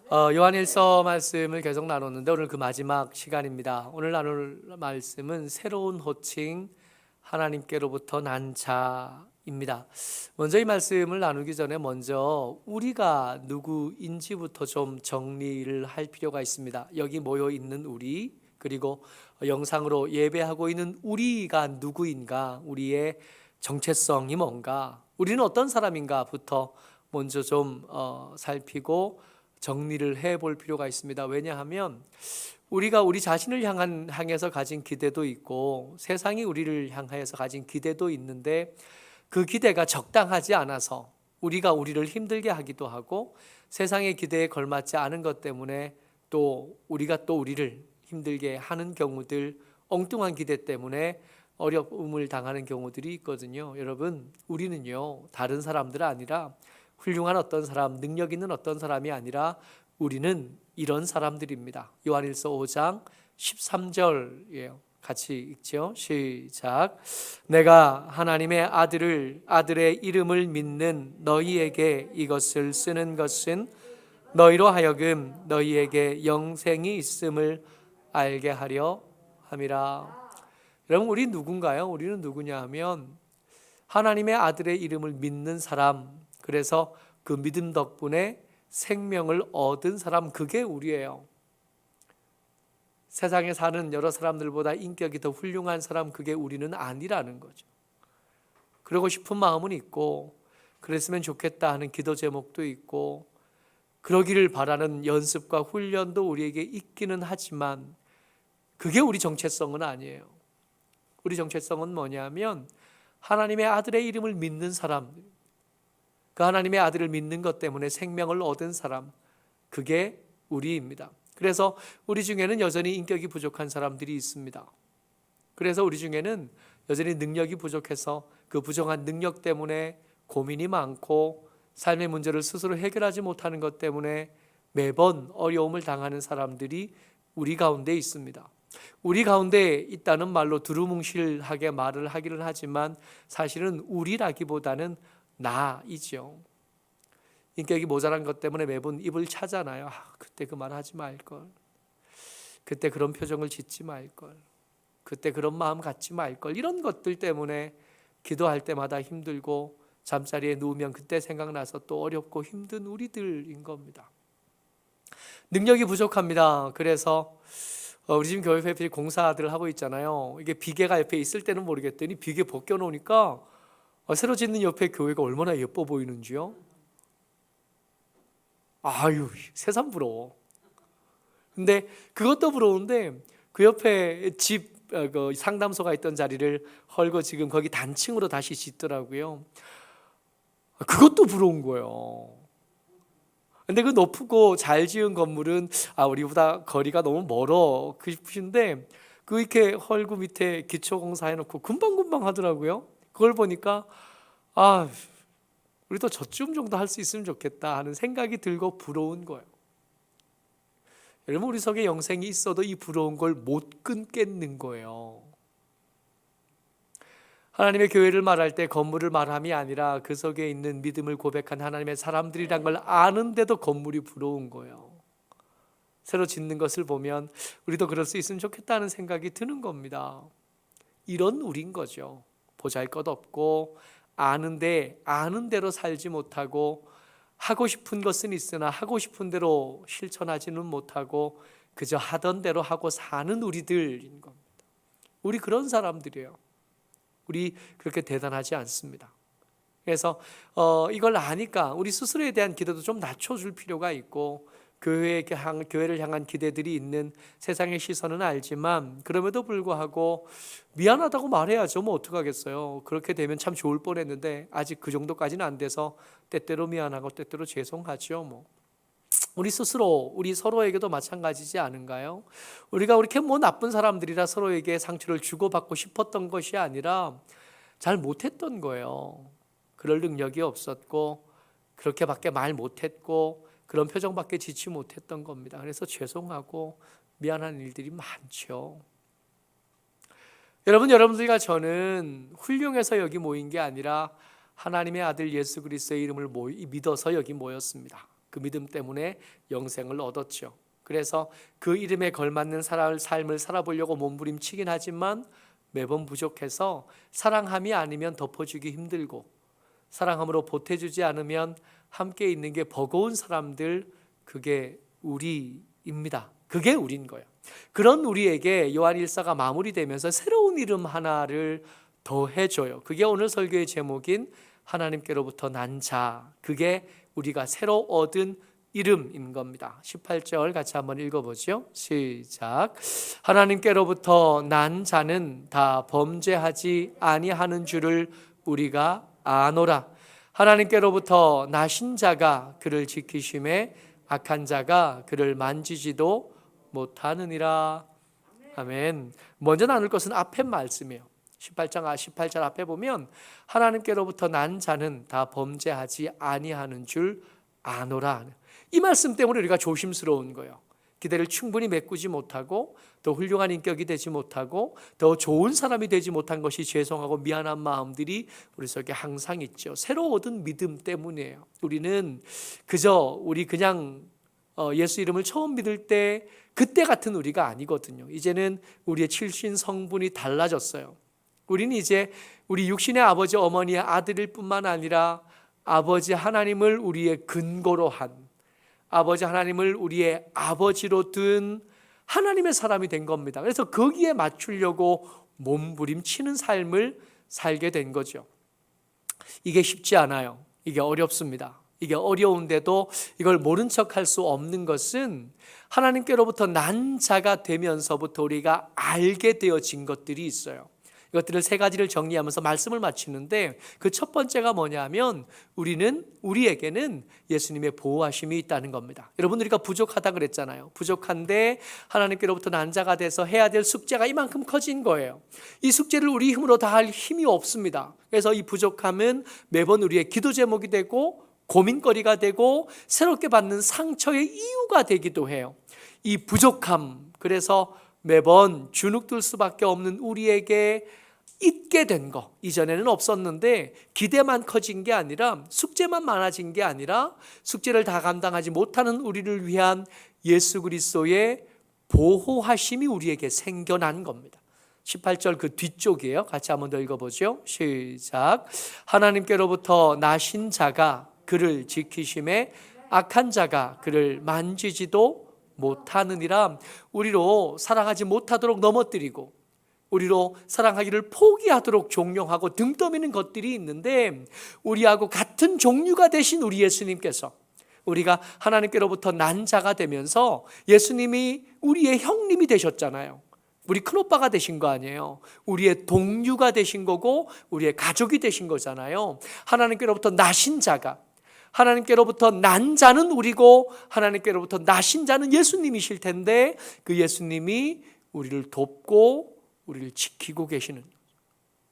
요한일서 말씀을 계속 나눴는데 오늘 그 마지막 시간입니다. 오늘 나눌 말씀은 새로운 호칭, 하나님께로부터 난 자입니다. 먼저 이 말씀을 나누기 전에 먼저 우리가 누구인지부터 좀 정리를 할 필요가 있습니다. 여기 모여 있는 우리, 그리고 영상으로 예배하고 있는 우리가 누구인가, 우리의 정체성이 뭔가, 우리는 어떤 사람인가부터 먼저 좀 살피고 정리를 해볼 필요가 있습니다. 왜냐하면 우리가 우리 자신을 향해서 가진 기대도 있고 세상이 우리를 향해서 가진 기대도 있는데 그 기대가 적당하지 않아서 우리가 우리를 힘들게 하기도 하고 세상의 기대에 걸맞지 않은 것 때문에 또 우리가 또 우리를 힘들게 하는 경우들, 엉뚱한 기대 때문에 어려움을 당하는 경우들이 있거든요. 여러분, 우리는요, 다른 사람들 아니라 훌륭한 어떤 사람, 능력 있는 어떤 사람이 아니라 우리는 이런 사람들입니다. 요한일서 5장 13절이에요. 같이 읽죠. 시작. 내가 하나님의 아들의 이름을 믿는 너희에게 이것을 쓰는 것은 너희로 하여금 너희에게 영생이 있음을 알게 하려 함이라. 여러분, 우리 누군가요? 우리는 누구냐 하면 하나님의 아들의 이름을 믿는 사람, 그래서 그 믿음 덕분에 생명을 얻은 사람, 그게 우리예요. 세상에 사는 여러 사람들보다 인격이 더 훌륭한 사람, 그게 우리는 아니라는 거죠. 그러고 싶은 마음은 있고 그랬으면 좋겠다 하는 기도 제목도 있고 그러기를 바라는 연습과 훈련도 우리에게 있기는 하지만 그게 우리 정체성은 아니에요. 우리 정체성은 뭐냐면 하나님의 아들의 이름을 믿는 사람, 그 하나님의 아들을 믿는 것 때문에 생명을 얻은 사람, 그게 우리입니다. 그래서 우리 중에는 여전히 인격이 부족한 사람들이 있습니다. 그래서 우리 중에는 여전히 능력이 부족해서 그 부정한 능력 때문에 고민이 많고 삶의 문제를 스스로 해결하지 못하는 것 때문에 매번 어려움을 당하는 사람들이 우리 가운데 있습니다. 우리 가운데 있다는 말로 두루뭉실하게 말을 하기는 하지만 사실은 우리라기보다는 나이죠. 인격이 모자란 것 때문에 매번 입을 차잖아요. 그때 그 말 하지 말걸, 그때 그런 표정을 짓지 말걸, 그때 그런 마음 갖지 말걸, 이런 것들 때문에 기도할 때마다 힘들고 잠자리에 누우면 그때 생각나서 또 어렵고 힘든 우리들인 겁니다. 능력이 부족합니다. 그래서 우리 지금 교회 회피 공사들 하고 있잖아요. 이게 비계가 옆에 있을 때는 모르겠더니 비계 벗겨놓으니까 새로 짓는 옆에 교회가 얼마나 예뻐 보이는지요. 아유, 새삼 부러워. 근데 그것도 부러운데 그 옆에 집 그 상담소가 있던 자리를 헐고 지금 거기 단층으로 다시 짓더라고요. 그것도 부러운 거예요. 근데 그 높고 잘 지은 건물은 우리보다 거리가 너무 멀어 싶으신데 그 이렇게 헐고 밑에 기초공사 해놓고 금방금방 하더라고요. 그걸 보니까 우리도 저쯤 정도 할 수 있으면 좋겠다 하는 생각이 들고 부러운 거예요. 여러분, 우리 속에 영생이 있어도 이 부러운 걸 못 끊겠는 거예요. 하나님의 교회를 말할 때 건물을 말함이 아니라 그 속에 있는 믿음을 고백한 하나님의 사람들이란 걸 아는데도 건물이 부러운 거예요. 새로 짓는 것을 보면 우리도 그럴 수 있으면 좋겠다는 생각이 드는 겁니다. 이런 우린 거죠. 보잘것없고 아는 대로 살지 못하고 하고 싶은 것은 있으나 하고 싶은 대로 실천하지는 못하고 그저 하던 대로 하고 사는 우리들인 겁니다. 우리 그런 사람들이에요. 우리 그렇게 대단하지 않습니다. 그래서 이걸 아니까 우리 스스로에 대한 기대도 좀 낮춰줄 필요가 있고 교회를 향한 기대들이 있는 세상의 시선은 알지만 그럼에도 불구하고 미안하다고 말해야죠. 뭐 어떡하겠어요. 그렇게 되면 참 좋을 뻔했는데 아직 그 정도까지는 안 돼서 때때로 미안하고 때때로 죄송하죠. 뭐 우리 스스로 우리 서로에게도 마찬가지지 않은가요? 우리가 그렇게 나쁜 사람들이라 서로에게 상처를 주고받고 싶었던 것이 아니라 잘 못했던 거예요. 그럴 능력이 없었고 그렇게밖에 말 못했고 그런 표정밖에 짓지 못했던 겁니다. 그래서 죄송하고 미안한 일들이 많죠. 여러분들과 저는 훌륭해서 여기 모인 게 아니라 하나님의 아들 예수 그리스도의 이름을 믿어서 여기 모였습니다. 그 믿음 때문에 영생을 얻었죠. 그래서 그 이름에 걸맞는 삶을 살아보려고 몸부림치긴 하지만 매번 부족해서 사랑함이 아니면 덮어주기 힘들고 사랑함으로 보태주지 않으면 함께 있는 게 버거운 사람들, 그게 우리입니다. 그게 우리인 거예요. 그런 우리에게 요한 1서가 마무리되면서 새로운 이름 하나를 더해줘요. 그게 오늘 설교의 제목인 하나님께로부터 난 자, 그게 우리가 새로 얻은 이름인 겁니다. 18절 같이 한번 읽어보죠. 시작. 하나님께로부터 난 자는 다 범죄하지 아니하는 줄을 우리가 아노라. 하나님께로부터 나신 자가 그를 지키심에 악한 자가 그를 만지지도 못하느니라. 아멘. 먼저 나눌 것은 앞에 말씀이에요. 18절 앞에 보면 하나님께로부터 난 자는 다 범죄하지 아니하는 줄 아노라. 이 말씀 때문에 우리가 조심스러운 거예요. 기대를 충분히 메꾸지 못하고 더 훌륭한 인격이 되지 못하고 더 좋은 사람이 되지 못한 것이 죄송하고 미안한 마음들이 우리 속에 항상 있죠. 새로 얻은 믿음 때문이에요. 우리는 우리 그냥 예수 이름을 처음 믿을 때 그때 같은 우리가 아니거든요. 이제는 우리의 출신 성분이 달라졌어요. 우리는 이제 우리 육신의 아버지 어머니의 아들일 뿐만 아니라 아버지 하나님을 우리의 근거로 한, 아버지 하나님을 우리의 아버지로 둔 하나님의 사람이 된 겁니다. 그래서 거기에 맞추려고 몸부림치는 삶을 살게 된 거죠. 이게 쉽지 않아요. 이게 어렵습니다. 이게 어려운데도 이걸 모른 척할 수 없는 것은 하나님께로부터 난 자가 되면서부터 우리가 알게 되어진 것들이 있어요. 이것들을 세 가지를 정리하면서 말씀을 마치는데, 그 첫 번째가 뭐냐면 우리에게는 예수님의 보호하심이 있다는 겁니다. 여러분, 우리가 부족하다 그랬잖아요. 부족한데 하나님께로부터 난 자가 돼서 해야 될 숙제가 이만큼 커진 거예요. 이 숙제를 우리 힘으로 다 할 힘이 없습니다. 그래서 이 부족함은 매번 우리의 기도 제목이 되고 고민거리가 되고 새롭게 받는 상처의 이유가 되기도 해요. 이 부족함, 그래서 매번 주눅들 수밖에 없는 우리에게 있게 된 거, 이전에는 없었는데 기대만 커진 게 아니라, 숙제만 많아진 게 아니라 숙제를 다 감당하지 못하는 우리를 위한 예수 그리스도의 보호하심이 우리에게 생겨난 겁니다. 18절 그 뒤쪽이에요. 같이 한번 더 읽어보죠. 시작. 하나님께로부터 나신 자가 그를 지키심에 악한 자가 그를 만지지도 못하느니라. 우리로 사랑하지 못하도록 넘어뜨리고 우리로 사랑하기를 포기하도록 종용하고 등 떠미는 것들이 있는데, 우리하고 같은 종류가 되신 우리 예수님께서, 우리가 하나님께로부터 난 자가 되면서 예수님이 우리의 형님이 되셨잖아요. 우리 큰오빠가 되신 거 아니에요. 우리의 동료가 되신 거고 우리의 가족이 되신 거잖아요. 하나님께로부터 나신 자가, 하나님께로부터 난 자는 우리고 하나님께로부터 나신 자는 예수님이실 텐데, 그 예수님이 우리를 돕고 우리를 지키고 계시는.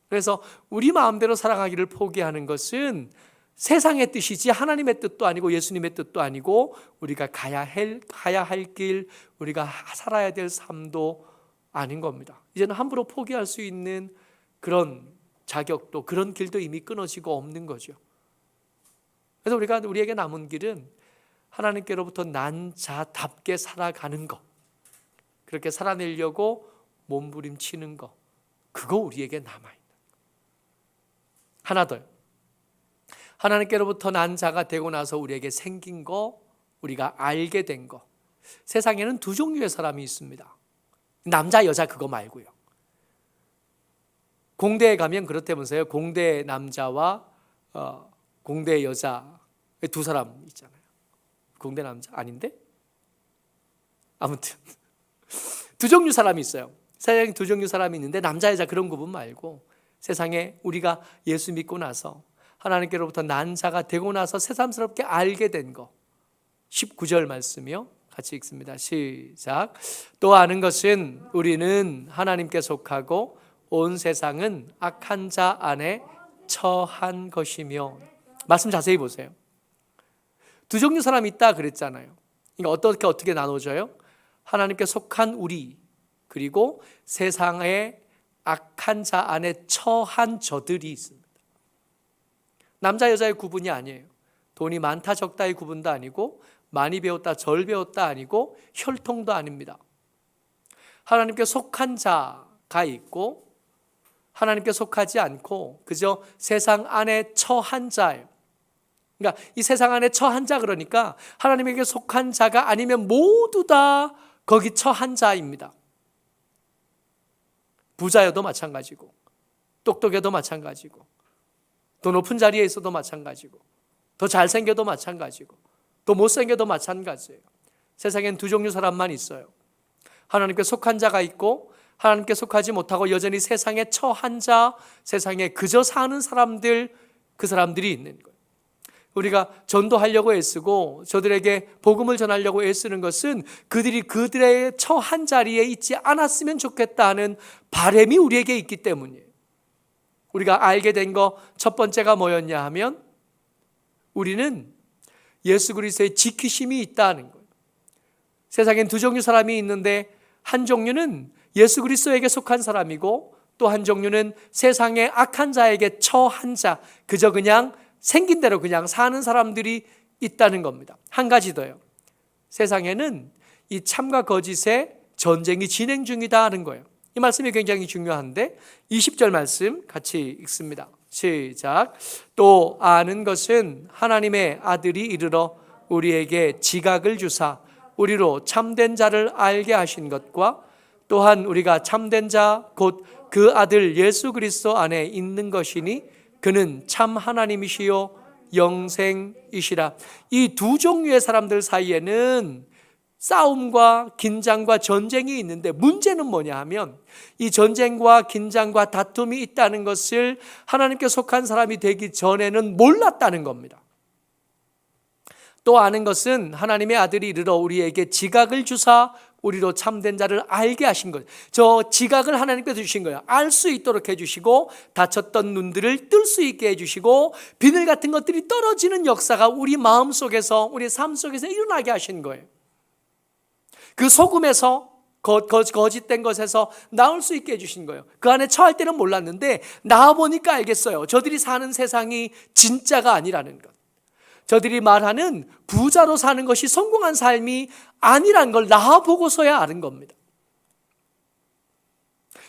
그래서 우리 마음대로 살아가기를 포기하는 것은 세상의 뜻이지 하나님의 뜻도 아니고 예수님의 뜻도 아니고 우리가 가야 할 길, 우리가 살아야 될 삶도 아닌 겁니다. 이제는 함부로 포기할 수 있는 그런 자격도, 그런 길도 이미 끊어지고 없는 거죠. 그래서 우리에게 남은 길은 하나님께로부터 난 자답게 살아가는 것, 그렇게 살아내려고 몸부림치는 것, 그거 우리에게 남아있는. 하나 더, 하나님께로부터 난 자가 되고 나서 우리에게 생긴 거, 우리가 알게 된 거. 세상에는 두 종류의 사람이 있습니다. 남자 여자 그거 말고요. 공대에 가면 그렇다면서요. 공대 남자와 공대 여자 두 사람 있잖아요. 공대 남자 아닌데? 아무튼 두 종류 사람이 있어요. 세상에 두 종류 사람이 있는데 남자 여자 그런 구분 말고, 세상에 우리가 예수 믿고 나서 하나님께로부터 난 자가 되고 나서 새삼스럽게 알게 된 거. 19절 말씀이요. 같이 읽습니다. 시작. 또 아는 것은 우리는 하나님께 속하고 온 세상은 악한 자 안에 처한 것이며. 말씀 자세히 보세요. 두 종류 사람이 있다 그랬잖아요. 그러니까 어떻게 나눠져요? 하나님께 속한 우리, 그리고 세상의 악한 자 안에 처한 저들이 있습니다. 남자 여자의 구분이 아니에요. 돈이 많다 적다의 구분도 아니고 많이 배웠다 절 배웠다 아니고 혈통도 아닙니다. 하나님께 속한 자가 있고 하나님께 속하지 않고 그저 세상 안에 처한 자예요. 그러니까 이 세상 안에 처한 자, 그러니까 하나님에게 속한 자가 아니면 모두 다 거기 처한 자입니다. 부자여도 마찬가지고 똑똑해도 마찬가지고 더 높은 자리에 있어도 마찬가지고 더 잘생겨도 마찬가지고 더 못생겨도 마찬가지예요. 세상엔 두 종류 사람만 있어요. 하나님께 속한 자가 있고 하나님께 속하지 못하고 여전히 세상에 처한 자, 세상에 그저 사는 사람들, 그 사람들이 있는 거예요. 우리가 전도하려고 애쓰고 저들에게 복음을 전하려고 애쓰는 것은 그들이 그들의 처한 자리에 있지 않았으면 좋겠다 하는 바람이 우리에게 있기 때문이에요. 우리가 알게 된 거 첫 번째가 뭐였냐 하면 우리는 예수 그리스도의 지키심이 있다는 거예요. 세상엔 두 종류 사람이 있는데 한 종류는 예수 그리스도에게 속한 사람이고 또 한 종류는 세상의 악한 자에게 처한 자, 그저 그냥 생긴 대로 그냥 사는 사람들이 있다는 겁니다. 한 가지 더요. 세상에는 이 참과 거짓의 전쟁이 진행 중이다 하는 거예요. 이 말씀이 굉장히 중요한데 20절 말씀 같이 읽습니다. 시작. 또 아는 것은 하나님의 아들이 이르러 우리에게 지각을 주사 우리로 참된 자를 알게 하신 것과 또한 우리가 참된 자 곧 그 아들 예수 그리스도 안에 있는 것이니 그는 참 하나님이시요 영생이시라. 이 두 종류의 사람들 사이에는 싸움과 긴장과 전쟁이 있는데 문제는 뭐냐 하면 이 전쟁과 긴장과 다툼이 있다는 것을 하나님께 속한 사람이 되기 전에는 몰랐다는 겁니다. 또 아는 것은 하나님의 아들이 이르러 우리에게 지각을 주사 우리로 참된 자를 알게 하신 것. 저 지각을 하나님께서 주신 거예요. 알 수 있도록 해주시고 닫혔던 눈들을 뜰 수 있게 해주시고 비늘 같은 것들이 떨어지는 역사가 우리 마음속에서 우리 삶 속에서 일어나게 하신 거예요. 그 소금에서 거짓된 것에서 나올 수 있게 해주신 거예요. 그 안에 처할 때는 몰랐는데 나와보니까 알겠어요. 저들이 사는 세상이 진짜가 아니라는 것. 저들이 말하는 부자로 사는 것이 성공한 삶이 아니란 걸 나와보고서야 아는 겁니다.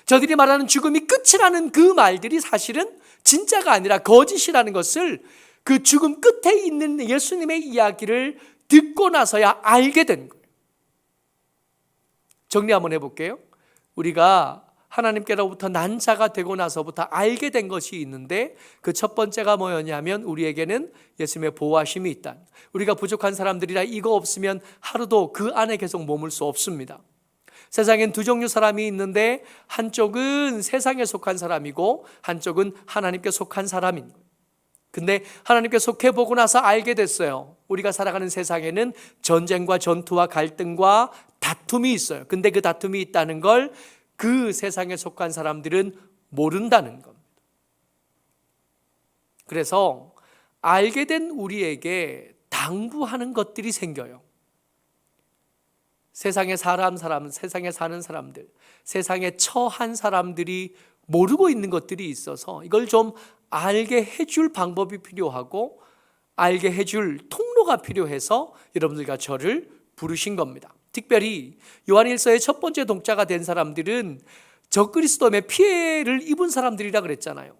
저들이 말하는 죽음이 끝이라는 그 말들이 사실은 진짜가 아니라 거짓이라는 것을 그 죽음 끝에 있는 예수님의 이야기를 듣고 나서야 알게 된 거예요. 정리 한번 해볼게요. 우리가 하나님께로부터 난 자가 되고 나서부터 알게 된 것이 있는데 그 첫 번째가 뭐였냐면 우리에게는 예수님의 보호하심이 있다. 우리가 부족한 사람들이라 이거 없으면 하루도 그 안에 계속 머물 수 없습니다. 세상엔 두 종류 사람이 있는데 한쪽은 세상에 속한 사람이고 한쪽은 하나님께 속한 사람인 거예요. 근데 하나님께 속해보고 나서 알게 됐어요. 우리가 살아가는 세상에는 전쟁과 전투와 갈등과 다툼이 있어요. 근데 그 다툼이 있다는 걸 그 세상에 속한 사람들은 모른다는 겁니다. 그래서 알게 된 우리에게 당부하는 것들이 생겨요. 세상에 세상에 사는 사람들, 세상에 처한 사람들이 모르고 있는 것들이 있어서 이걸 좀 알게 해줄 방법이 필요하고 알게 해줄 통로가 필요해서 여러분들과 저를 부르신 겁니다. 특별히 요한일서의 첫 번째 독자가 된 사람들은 적그리스도의 피해를 입은 사람들이라 그랬잖아요.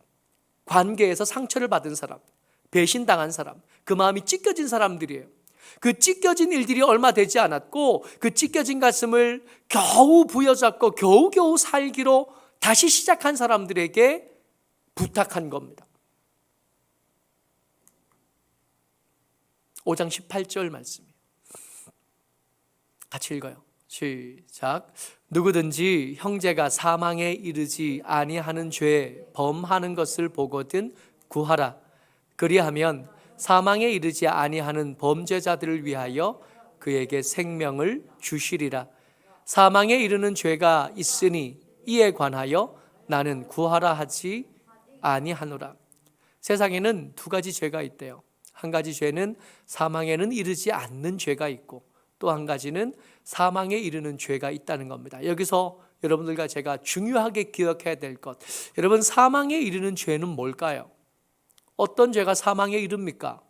관계에서 상처를 받은 사람, 배신당한 사람, 그 마음이 찢겨진 사람들이에요. 그 찢겨진 일들이 얼마 되지 않았고 그 찢겨진 가슴을 겨우 부여잡고 겨우겨우 살기로 다시 시작한 사람들에게 부탁한 겁니다. 5장 18절 말씀이에요. 같이 읽어요. 시작. 누구든지 형제가 사망에 이르지 아니하는 죄 범하는 것을 보거든 구하라. 그리하면 사망에 이르지 아니하는 범죄자들을 위하여 그에게 생명을 주시리라. 사망에 이르는 죄가 있으니 이에 관하여 나는 구하라 하지 아니하노라. 세상에는 두 가지 죄가 있대요. 한 가지 죄는 사망에는 이르지 않는 죄가 있고 또 한 가지는 사망에 이르는 죄가 있다는 겁니다. 여기서 여러분들과 제가 중요하게 기억해야 될 것, 여러분, 사망에 이르는 죄는 뭘까요? 어떤 죄가 사망에 이릅니까?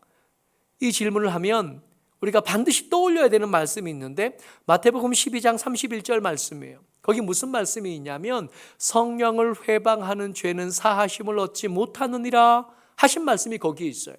이 질문을 하면 우리가 반드시 떠올려야 되는 말씀이 있는데 마태복음 12장 31절 말씀이에요. 거기 무슨 말씀이 있냐면 성령을 회방하는 죄는 사하심을 얻지 못하느니라 하신 말씀이 거기에 있어요.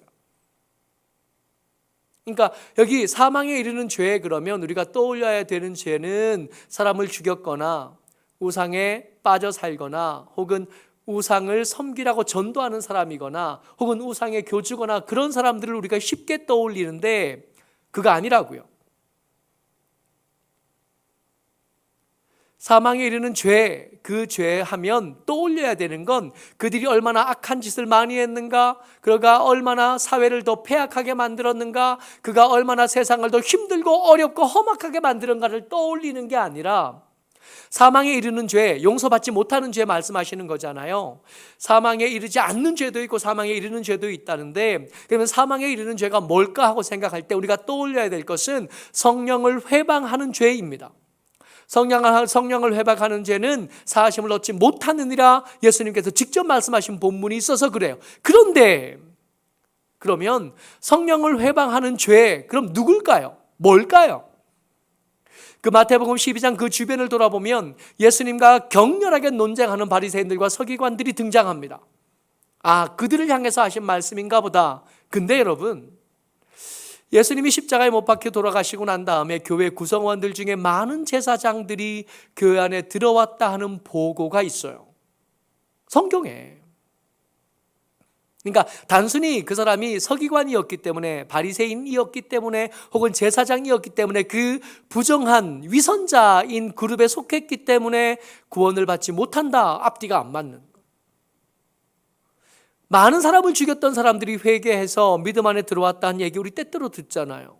그러니까 여기 사망에 이르는 죄, 그러면 우리가 떠올려야 되는 죄는 사람을 죽였거나 우상에 빠져 살거나 혹은 우상을 섬기라고 전도하는 사람이거나 혹은 우상에 교주거나 그런 사람들을 우리가 쉽게 떠올리는데 그거 아니라고요. 사망에 이르는 죄, 그 죄 하면 떠올려야 되는 건 그들이 얼마나 악한 짓을 많이 했는가, 그가 얼마나 사회를 더 폐악하게 만들었는가, 그가 얼마나 세상을 더 힘들고 어렵고 험악하게 만드는가를 떠올리는 게 아니라 사망에 이르는 죄, 용서받지 못하는 죄 말씀하시는 거잖아요. 사망에 이르지 않는 죄도 있고 사망에 이르는 죄도 있다는데, 그러면 사망에 이르는 죄가 뭘까 하고 생각할 때 우리가 떠올려야 될 것은 성령을 회방하는 죄입니다. 성령을 회방하는 죄는 사하심을 얻지 못하느니라 예수님께서 직접 말씀하신 본문이 있어서 그래요. 그런데 그러면 성령을 회방하는 죄, 그럼 누굴까요? 뭘까요? 그 마태복음 12장 그 주변을 돌아보면 예수님과 격렬하게 논쟁하는 바리새인들과 서기관들이 등장합니다. 아, 그들을 향해서 하신 말씀인가 보다. 근데 여러분, 예수님이 십자가에 못 박혀 돌아가시고 난 다음에 교회 구성원들 중에 많은 제사장들이 교회 안에 들어왔다 하는 보고가 있어요. 성경에. 그러니까 단순히 그 사람이 서기관이었기 때문에, 바리새인이었기 때문에 혹은 제사장이었기 때문에 그 부정한 위선자인 그룹에 속했기 때문에 구원을 받지 못한다, 앞뒤가 안 맞는. 많은 사람을 죽였던 사람들이 회개해서 믿음 안에 들어왔다는 얘기 우리 때때로 듣잖아요.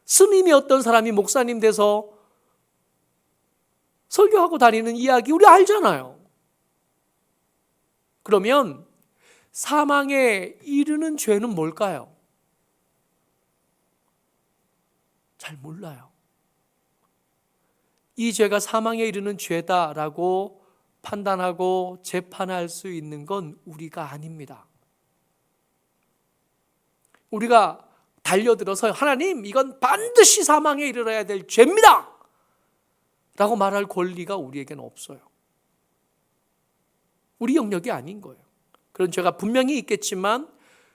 스님이 어떤 사람이 목사님 돼서 설교하고 다니는 이야기 우리 알잖아요. 그러면 사망에 이르는 죄는 뭘까요? 잘 몰라요. 이 죄가 사망에 이르는 죄다라고 판단하고 재판할 수 있는 건 우리가 아닙니다. 우리가 달려들어서 하나님, 이건 반드시 사망에 이르러야 될 죄입니다 라고 말할 권리가 우리에게는 없어요. 우리 영역이 아닌 거예요. 그런 죄가 분명히 있겠지만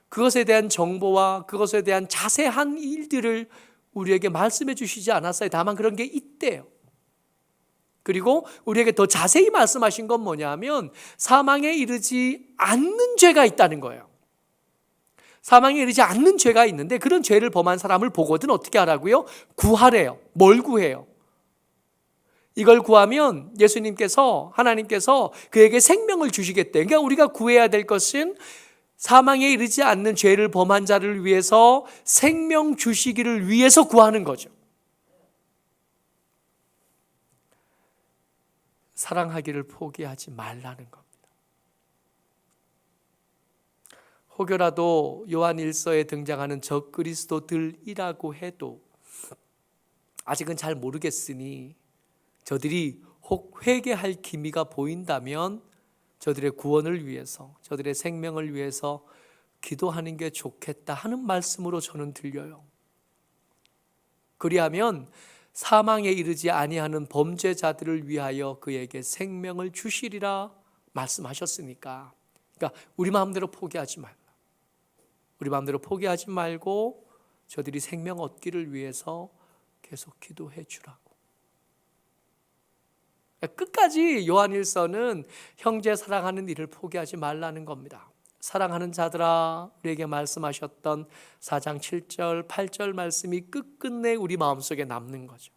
그것에 대한 정보와 그것에 대한 자세한 일들을 우리에게 말씀해 주시지 않았어요. 다만 그런 게 있대요. 그리고 우리에게 더 자세히 말씀하신 건 뭐냐면 사망에 이르지 않는 죄가 있다는 거예요. 사망에 이르지 않는 죄가 있는데 그런 죄를 범한 사람을 보거든 어떻게 하라고요? 구하래요. 뭘 구해요? 이걸 구하면 예수님께서, 하나님께서 그에게 생명을 주시겠대. 그러니까 우리가 구해야 될 것은 사망에 이르지 않는 죄를 범한 자를 위해서 생명 주시기를 위해서 구하는 거죠. 사랑하기를 포기하지 말라는 겁니다. 혹여라도 요한 1서에 등장하는 적그리스도들이라고 해도 아직은 잘 모르겠으니 저들이 혹 회개할 기미가 보인다면 저들의 구원을 위해서, 저들의 생명을 위해서 기도하는 게 좋겠다 하는 말씀으로 저는 들려요. 그리하면 사망에 이르지 아니하는 범죄자들을 위하여 그에게 생명을 주시리라 말씀하셨으니까, 그러니까 우리 마음대로 포기하지 말라. 우리 마음대로 포기하지 말고 저들이 생명 얻기를 위해서 계속 기도해 주라고. 끝까지 요한일서는 형제 사랑하는 일을 포기하지 말라는 겁니다. 사랑하는 자들아, 우리에게 말씀하셨던 4장 7절 8절 말씀이 끝끝내 우리 마음속에 남는 거죠.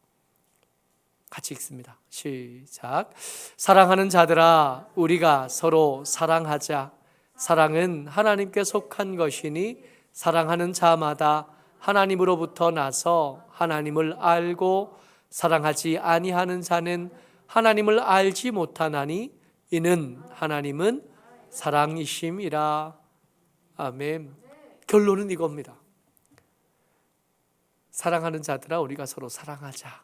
같이 읽습니다. 시작. 사랑하는 자들아, 우리가 서로 사랑하자. 사랑은 하나님께 속한 것이니 사랑하는 자마다 하나님으로부터 나서 하나님을 알고 사랑하지 아니하는 자는 하나님을 알지 못하나니 이는 하나님은 사랑이심이라. 아멘. 결론은 이겁니다. 사랑하는 자들아, 우리가 서로 사랑하자.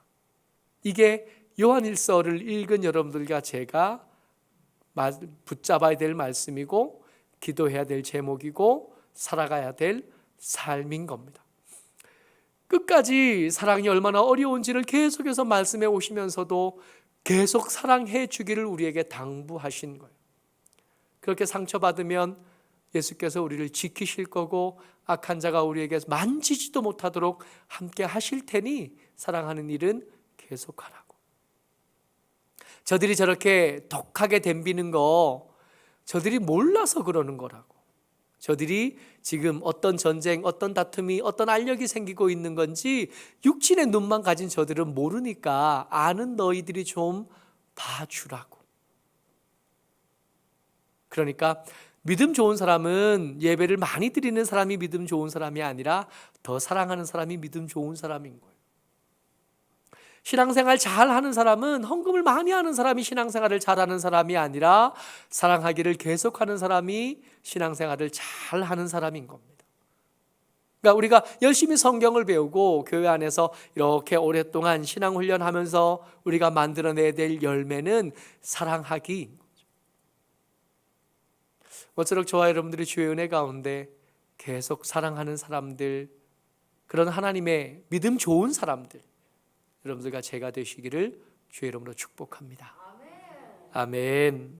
이게 요한일서를 읽은 여러분들과 제가 붙잡아야 될 말씀이고 기도해야 될 제목이고 살아가야 될 삶인 겁니다. 끝까지 사랑이 얼마나 어려운지를 계속해서 말씀해 오시면서도 계속 사랑해 주기를 우리에게 당부하신 거예요. 그렇게 상처받으면 예수께서 우리를 지키실 거고 악한 자가 우리에게 만지지도 못하도록 함께 하실 테니 사랑하는 일은 계속하라고. 저들이 저렇게 독하게 덤비는 거 저들이 몰라서 그러는 거라고. 저들이 지금 어떤 전쟁, 어떤 다툼이, 어떤 알력이 생기고 있는 건지 육신의 눈만 가진 저들은 모르니까 아는 너희들이 좀 봐주라고. 그러니까 믿음 좋은 사람은 예배를 많이 드리는 사람이 믿음 좋은 사람이 아니라 더 사랑하는 사람이 믿음 좋은 사람인 거예요. 신앙생활 잘하는 사람은 헌금을 많이 하는 사람이 신앙생활을 잘하는 사람이 아니라 사랑하기를 계속하는 사람이 신앙생활을 잘하는 사람인 겁니다. 그러니까 우리가 열심히 성경을 배우고 교회 안에서 이렇게 오랫동안 신앙훈련하면서 우리가 만들어내야 될 열매는 사랑하기인 거죠. 모쪼록 저와 여러분들이 주의 은혜 가운데 계속 사랑하는 사람들, 그런 하나님의 믿음 좋은 사람들, 여러분들과 제가 되시기를 주의 이름으로 축복합니다. 아멘.